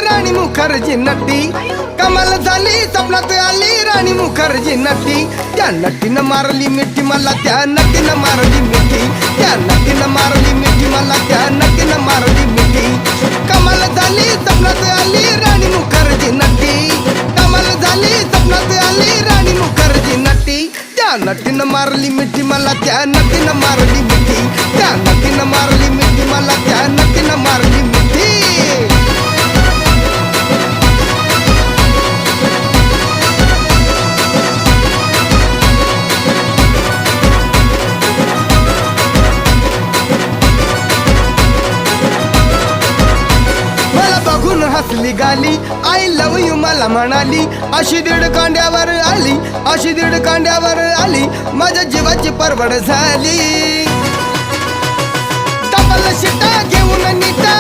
राणी मुखर्जी नटी, कमाल झाली स्वप्नात आली राणी मुखर्जी नटी. त्या नटीनं मारली मिठी मला, त्या नटीनं मारली मिठी, त्या नटीनं मारली मिठी मला, त्या नटीनं मारली मिठी. कमाल झाली स्वप्नात आली राणी मुखर्जी नटी, कमाल झाली स्वप्नात आली राणी मुखर्जी नटी. त्या नटीनं मारली मिठी मला, त्या नटीनं मारली मिठी, त्या नटीनं मारली मिठी मला, त्या नटीनं मारली मिठी. बघून हसली गाली, आय लव यू मला म्हणाली. अशी दीड कांड्यावर आली, अशी दीड कांड्यावर आली, माझ्या जीवाची परवड झाली. डबल शिटा घेऊन नीटा